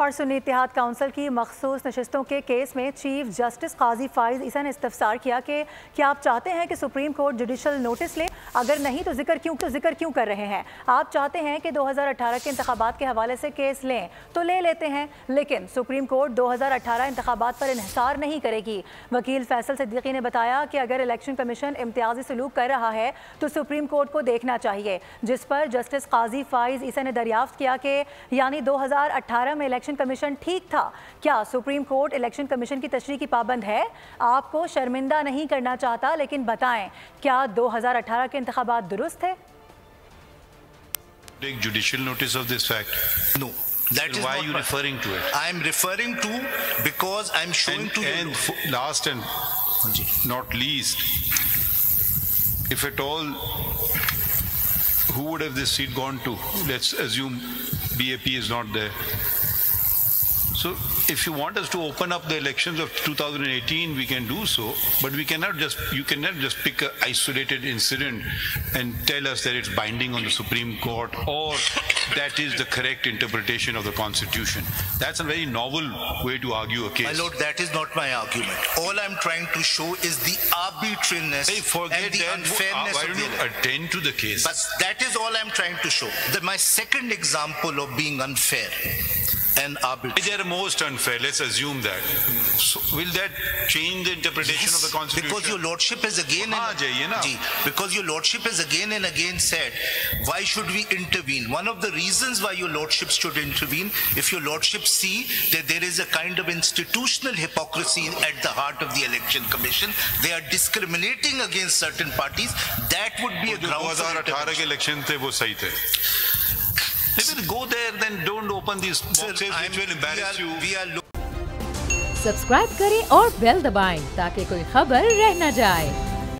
और सुन्नी इत्तेहाद काउंसिल की मखसूस नशिस्तों के केस में चीफ जस्टिस काजी फाइज ईसा ने इस्तफसार किया कि क्या आप चाहते हैं कि सुप्रीम कोर्ट जुडिशल नोटिस ले? अगर नहीं तो जिक्र क्यों कर रहे हैं? आप चाहते हैं कि 2018 के इंतखाबात के हवाले से केस लें तो ले लेते हैं, लेकिन सुप्रीम कोर्ट 2018 इंतखाबात पर इन्हिसार नहीं करेगी। वकील फैसल सिद्दीकी ने बताया कि अगर इलेक्शन कमीशन इम्तियाजी सलूक कर रहा है तो सुप्रीम कोर्ट को देखना चाहिए, जिस पर जस्टिस काजी फाइज ईसा ने दरियाफ्त किया कि यानी 2018 में इलेक्शन कमीशन ठीक था। क्या सुप्रीम कोर्ट इलेक्शन कमीशन की तशरीह की पाबंद है? आपको शर्मिंदा नहीं करना चाहता, लेकिन बताएं क्या 2018 के इंतखाबात दुरुस्त है? Take judicial notice of this fact. No. That is why not are you referring to it? I am referring to because I am showing to you. And last and not least, if at all, who would have this seat gone to? Let's assume BAP is not there. So if you want us to open up the elections of 2018, we can do so, but we cannot just, you cannot just pick an isolated incident and tell us that it's binding on the Supreme Court or that is the correct interpretation of the Constitution. That's a very novel way to argue a case. My lord, that is not my argument. All I'm trying to show is the arbitrariness and the unfairness why don't you attend to the case? But that is all I'm trying to show. My second example of being unfair and arbitrary. They are most unfair, let's assume that. So will that change the interpretation of the Constitution? Because your lordship has again because your lordship has again and again said, why should we intervene? One of the reasons why your lordship should intervene, if your lordship see that there is a kind of institutional hypocrisy at the heart of the election commission, they are discriminating against certain parties, that would be a ground for intervention. election the wo sahi the. If you go there, then don't open these boxes which will embarrass you. Subscribe करें और bell दबाएं ताकि कोई खबर रह न जाए।